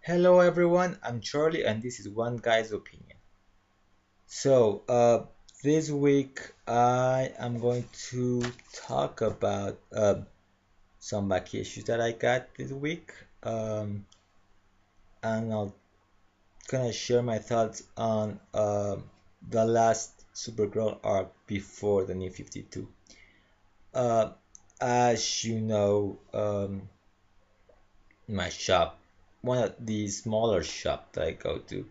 Hello everyone, I'm Charlie and this is One Guy's Opinion. So, this week I am going to talk about some back issues that I got this week, and I'll kind of share my thoughts on the last Supergirl arc before the New 52. Uh, as you know, my shop, one of the smaller shop that I go to,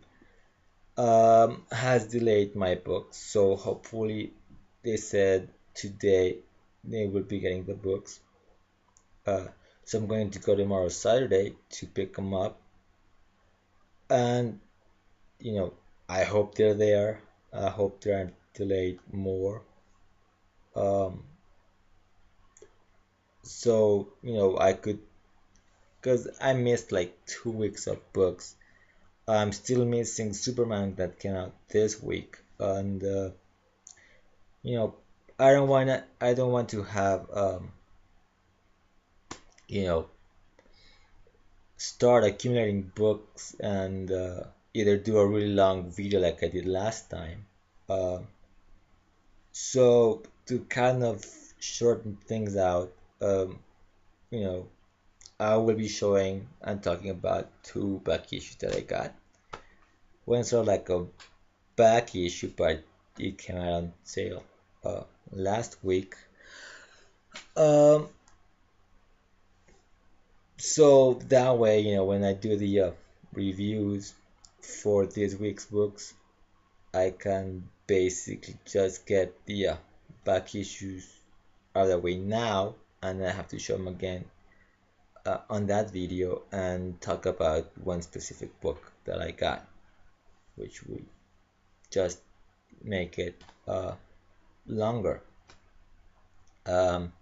has delayed my books. So hopefully, they said today they will be getting the books. Uh, so I'm going to go tomorrow, Saturday, to pick them up. And you know, I hope they're there. I hope they aren't delayed more. Um, so I could, cause I missed like 2 weeks of books. I'm still missing Superman that came out this week, and you know, I don't want to have you know start accumulating books and either do a really long video like I did last time. Uh, so to kind of shorten things out, um, you know, I will be showing and talking about two back issues that I got. One sort of like a back issue, but it came out on sale last week. Um, so that way, when I do the reviews for this week's books, I can basically just get the back issues out of the way now, and I have to show them again on that video and talk about one specific book that I got, which will just make it longer. Um,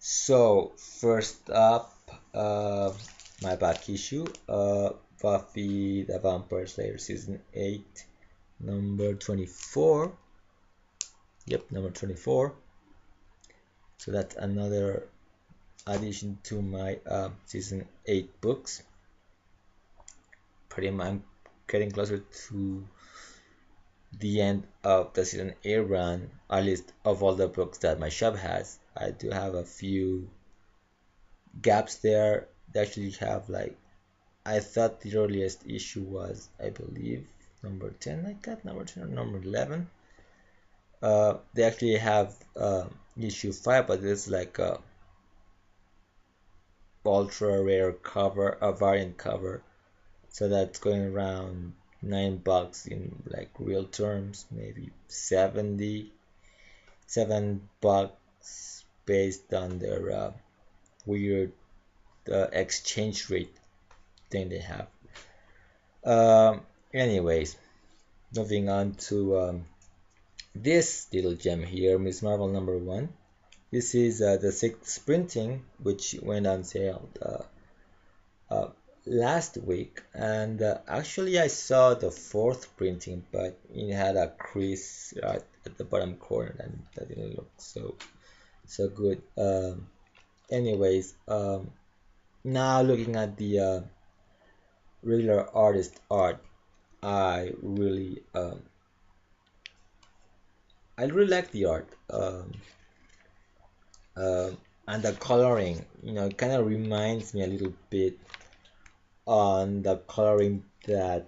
so first up, my back issue, Buffy the Vampire Slayer season 8, number 24. Yep, number 24. So that's another addition to my season 8 books. Pretty much I'm getting closer to the end of the season 8 run, at least of all the books that my shop has. I do have a few gaps there. They actually have, like, I thought the earliest issue was, I believe, number 10. I got number 10 or number 11. They actually have issue 5, but it's like a ultra rare cover, a variant cover. So that's going around $9 in like real terms, maybe 77 bucks based on their weird exchange rate thing they have. Anyways, moving on to this little gem here, Miss Marvel number 1. This is the 6th printing, which went on sale uh, last week, and actually I saw the 4th printing, but it had a crease at the bottom corner, and that didn't look so good. Anyways, now looking at the regular artist art, I really I really like the art, um, and the coloring. It kind of reminds me a little bit on the coloring that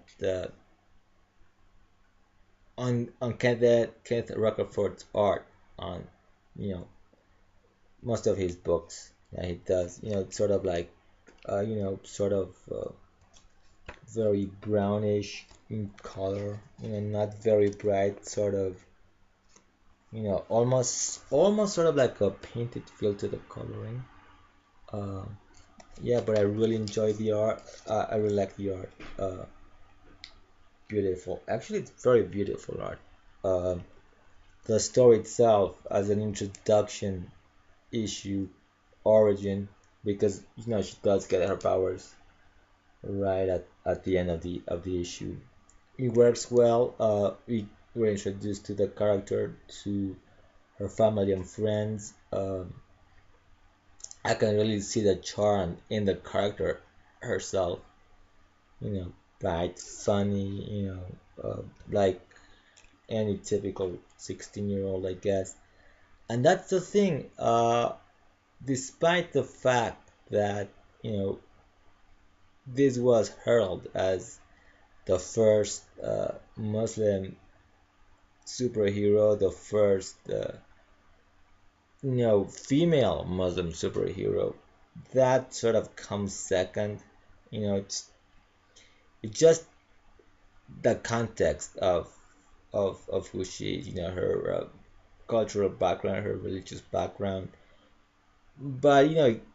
on Kenneth Rocaford's art on you know most of his books that he does. It's sort of like sort of very brownish in color. Not very bright, sort of almost sort of like a painted feel to the coloring. Um, yeah, but I really enjoy the art. I really like the art. Beautiful. Actually, it's very beautiful art. Um, the story itself as an introduction issue origin, because she does get her powers right at the end of the issue. It works well. We're introduced to the character, to her family and friends. I can really see the charm in the character herself. you know, bright, funny, like any typical 16-year-old, I guess. And that's the thing. Despite the fact that you know this was heralded as the first Muslim superhero, the first female Muslim superhero, that sort of comes second. It's just the context of who she is, her cultural background, her religious background. But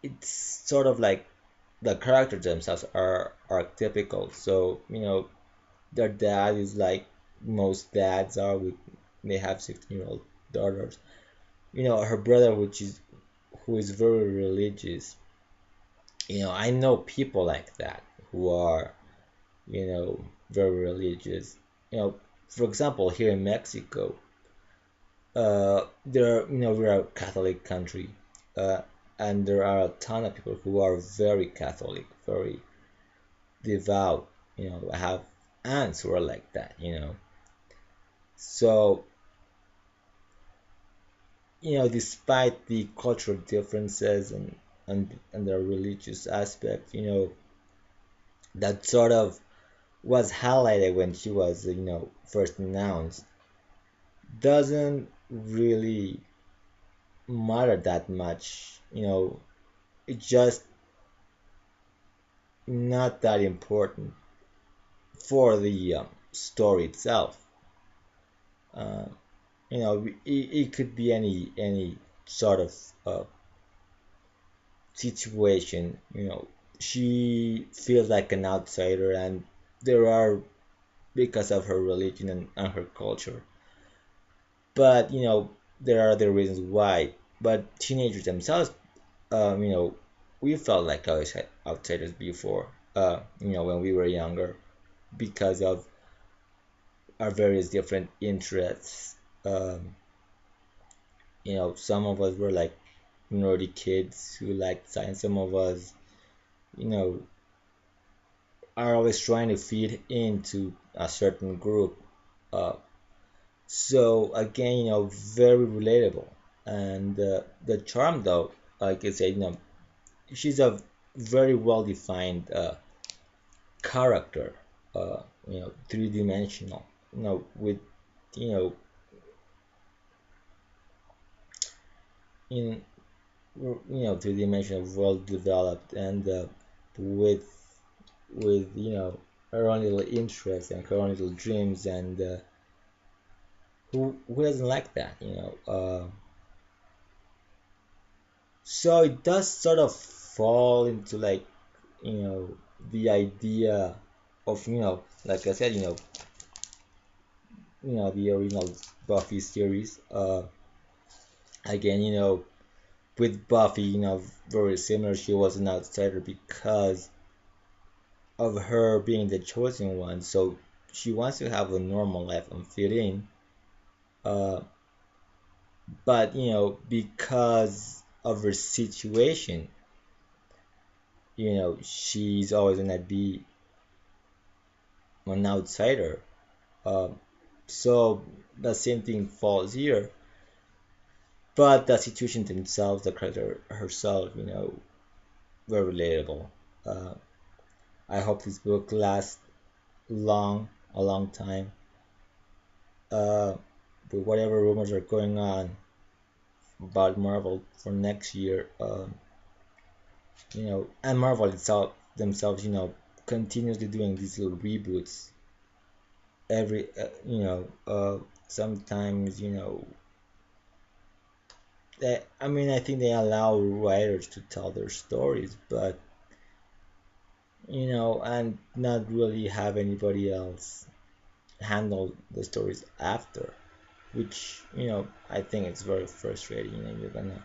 it's sort of like the characters themselves are archetypical. So their dad is like most dads are. They have 16-year-old daughters. Her brother, who is very religious. I know people like that who are very religious. For example, here in Mexico, we're a Catholic country, uh, and there are a ton of people who are very Catholic, very devout. I have aunts who are like that. So, despite the cultural differences and the religious aspect, that sort of was highlighted when she was, first announced, doesn't really matter that much. It's just not that important for the story itself. Uh, it could be any sort of situation. She feels like an outsider, and there are because of her religion and her culture. But there are other reasons why. But teenagers themselves, we felt like outsiders before. When we were younger, because of our various different interests. Um, some of us were like nerdy kids who liked science. Some of us, you know, are always trying to fit into a certain group. Uh, so again, very relatable. And the charm, though, like I said, she's a very well defined character. Three dimensional. With you know in three-dimensional, well developed, and with her own little interests and her own little dreams, and who doesn't like that. So it does sort of fall into like you know the idea of like I said, the original Buffy series. Again, with Buffy, very similar. She was an outsider because of her being the chosen one. So she wants to have a normal life and fit in. Uh, but because of her situation, she's always gonna be an outsider. Um, so the same thing falls here. But the situation themselves, the character herself, very relatable. Uh, I hope this book lasts a long time. Uh, but whatever rumors are going on about Marvel for next year, and Marvel itself themselves, continuously doing these little reboots every, sometimes, I mean, I think they allow writers to tell their stories, but and not really have anybody else handle the stories after, which I think it's very frustrating. You're gonna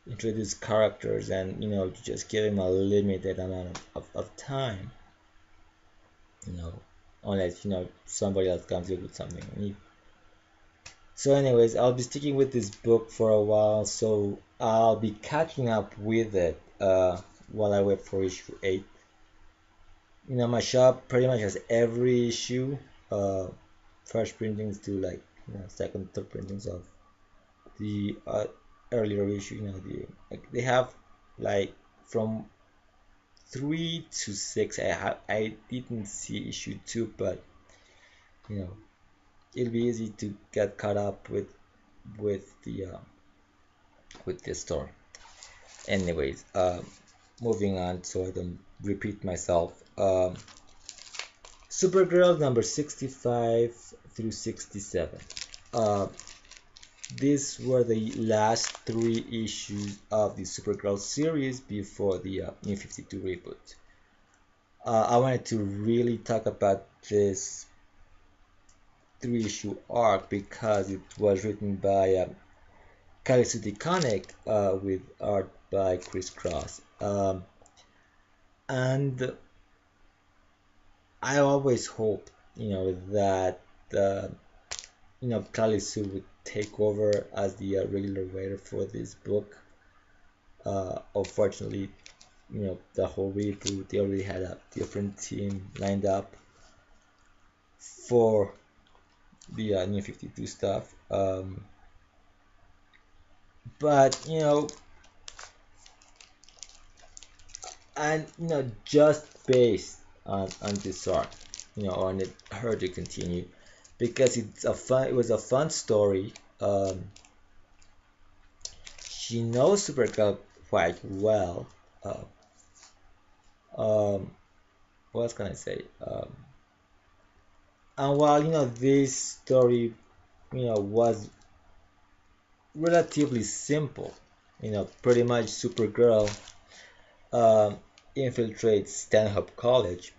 introduce characters and just give them a limited amount of time, you know unless somebody else comes up with something new. So anyways, I'll be sticking with this book for a while, so I'll be catching up with it while I wait for issue 8. my shop pretty much has every issue, uh, first printings to like second, third printings of the earlier issue. The like they have like from 3 to 6. I didn't see issue 2, but you know it'll be easy to get caught up with the story. Anyways, moving on so I don't repeat myself. Supergirl number 65 through 67. Uh, these were the last 3 issues of the Supergirl series before the New 52 reboot. I wanted to really talk about this 3 issue arc because it was written by Kali Sudikonik with art by Chris Cross. And I always hoped, that Kali Su would take over as the regular writer for this book. Unfortunately, the whole reboot, they already had a different team lined up for the New 52 stuff. But and just based on this arc, on her to continue because it was a fun story. She knows Supergirl quite well. Uh, um, what else can I say? And while this story was relatively simple, pretty much Supergirl um, infiltrates Stanhope College,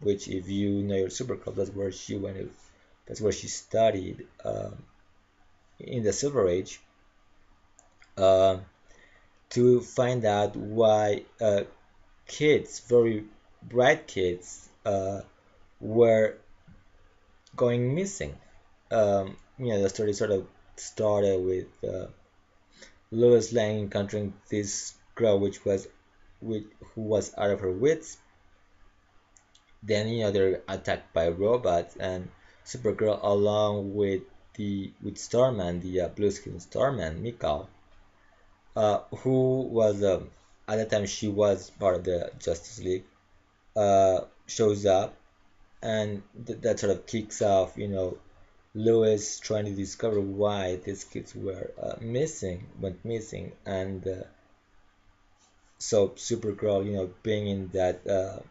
which if you know your Supergirl, that's where she went. That's where she studied in the Silver Age. Uh, to find out why kids, very bright kids, were going missing. The story sort of started with Lois Lane encountering this girl, who was out of her wits. Then they're attacked by robots, and Supergirl, along with Starman, the blue skin Starman, Mikal, who was at the time she was part of the Justice League, shows up, and that sort of kicks off, Lois trying to discover why these kids went missing, and so Supergirl, being in that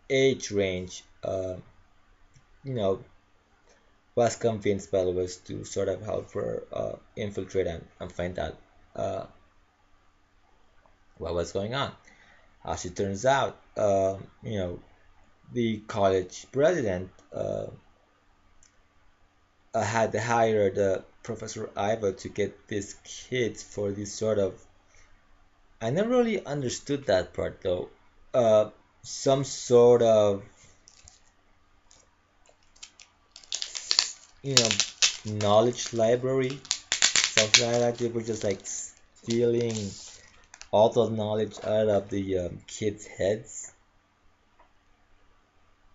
age range, you know, was convinced by Lois to sort of help her infiltrate and find out uh, what was going on. As it turns out, the college president had hired Professor Ivo to get these kids for this sort of. I never really understood that part though. Some sort of, you know, knowledge library, something like that. They were just like stealing all the knowledge out of the kids' heads.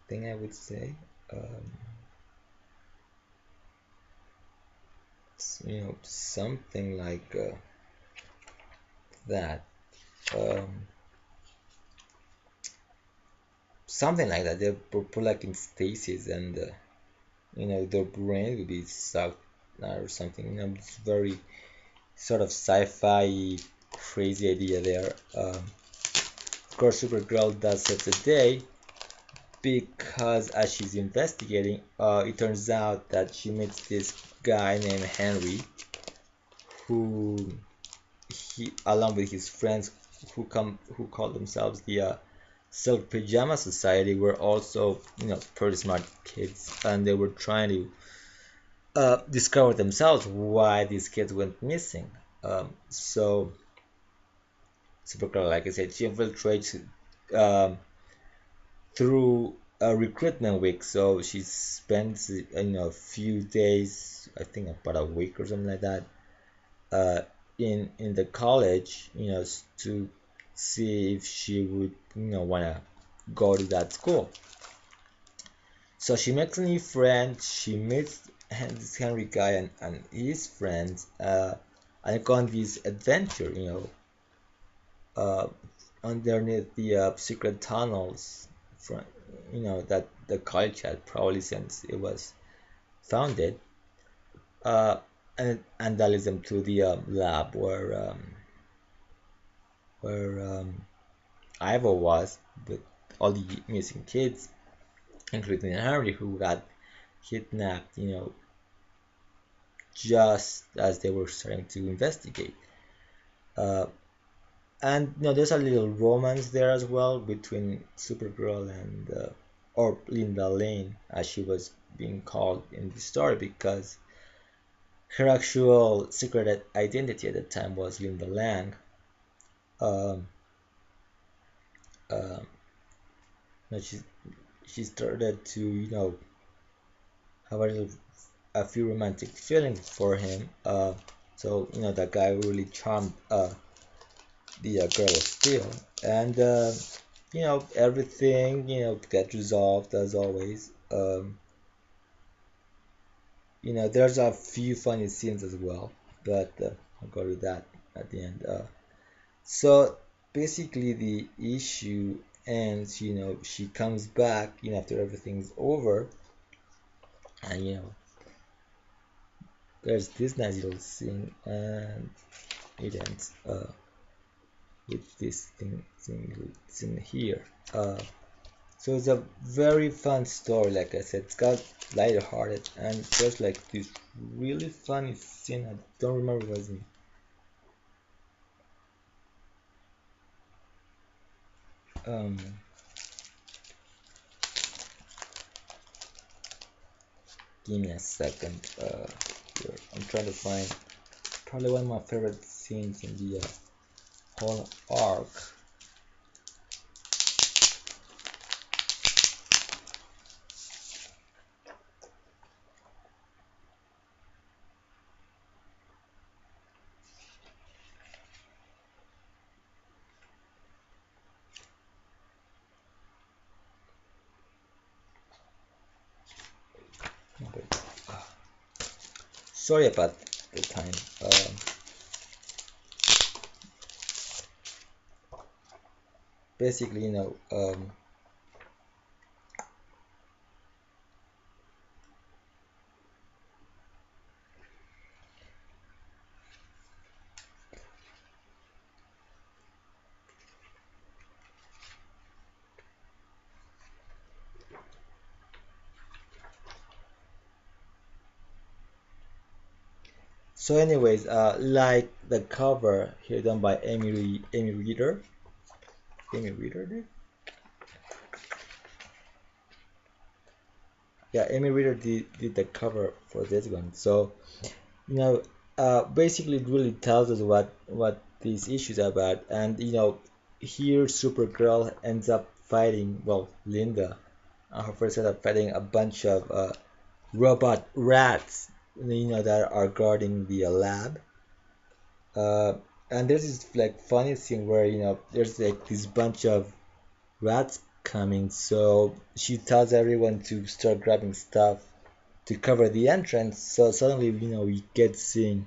Thing I would say. Um, something like that. Um, Something like that. They were put like in stasis, and their brain would be sucked or something. It's very sort of sci-fi crazy idea there. Of course, Supergirl does save the day because as she's investigating, it turns out that she meets this guy named Henry, who along with his friends who call themselves the Silk Pajama Society, were also pretty smart kids, and they were trying to discover themselves why these kids went missing. So Supergirl, like I said, she infiltrates um, through a recruitment week. So she spends a few days, I think about a week or something like that, uh, in the college, to see if she would wanna go to that school. So she makes a new friend. She meets this Henry guy and his friends, and go on this adventure, uh, underneath the secret tunnels, from, that the college had probably since it was founded, uh, and that leads them to the lab where Ivor was with all the missing kids, including Harry, who got kidnapped, just as they were starting to investigate. Uh, and there's a little romance there as well between Supergirl and or Linda Lane, as she was being called in the story, because her actual secret identity at the time was Linda Lang. Um, uh, she started to have a few romantic feelings for him. So that guy really charmed the Girl of Steel, and everything got resolved as always. There's a few funny scenes as well, but I'll go to that at the end. So basically, the issue ends. She comes back, after everything's over, and there's this nice little scene, and it ends with this thing here. So it's a very fun story. Like I said, it's got lighter-hearted, and there's like this really funny scene. I don't remember what it's in. Um, Give me a second. Here. I'm trying to find probably one of my favorite scenes in the whole arc. Okay. Sorry about the time. Basically, so anyways, like the cover here done by Amy Reeder. Amy Reeder did? Yeah, Amy Reeder did the cover for this one. So you know basically it really tells us what these issues are about. And here Supergirl ends up fighting, well, Linda, her first ends up fighting a bunch of robot rats, that are guarding the lab. uh, and there's this like funny scene where there's like this bunch of rats coming, so she tells everyone to start grabbing stuff to cover the entrance. So suddenly we get seeing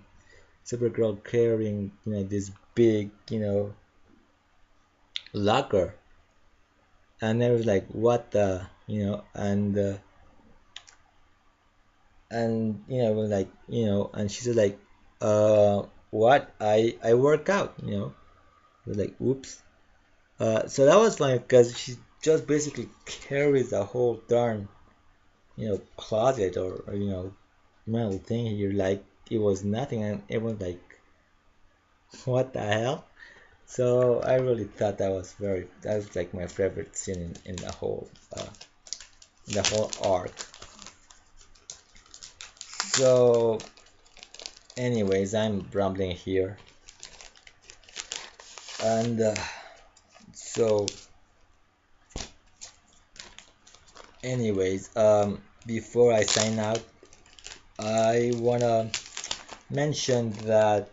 Supergirl carrying this big locker, and I was like, what the and we're like and she said like, what, I work out. We're like, oops. So that was funny because she just basically carries the whole darn closet, or metal thing here, like it was nothing, and everyone's like, what the hell. So I really thought that was like my favorite scene in the whole arc. So anyways, I'm rambling here, and so anyways, before I sign out, I wanna mention that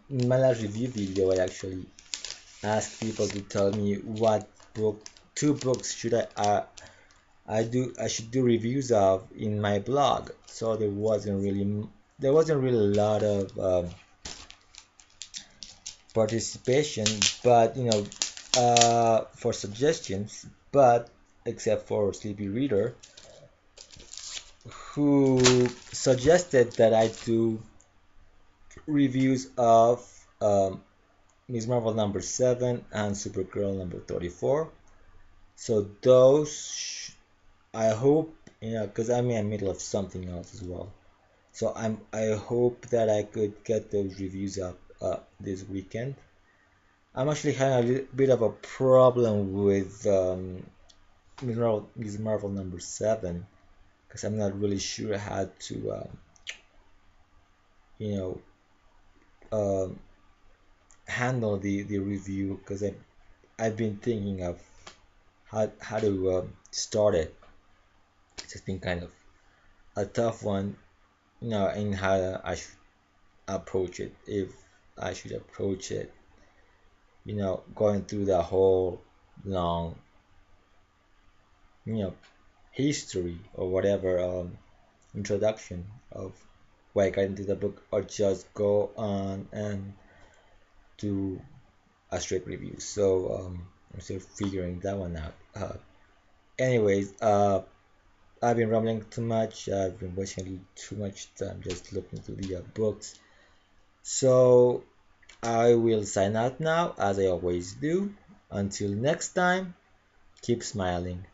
in my last review video, I actually ask people to tell me what book, two books should I should do reviews of in my blog. So there wasn't really a lot of participation, but for suggestions, but except for Sleepy Reader, who suggested that I do reviews of Ms. Marvel number 7 and Supergirl number 34. So those, I hope, because I'm in the middle of something else as well. So I hope that I could get those reviews up this weekend. I'm actually having a little bit of a problem with Ms. Marvel number 7 because I'm not really sure how to, you know, um, handle the review because I've been thinking of how to start it. It's just been kind of a tough one, in how I should approach it. If I should approach it, going through the whole long, you know, history or whatever introduction of why I got into the book, or just go on and do a straight review. So I'm still figuring that one out. Anyways, I've been rambling too much. I've been wasting too much time just looking through the books. So I will sign out now, as I always do. Until next time, keep smiling.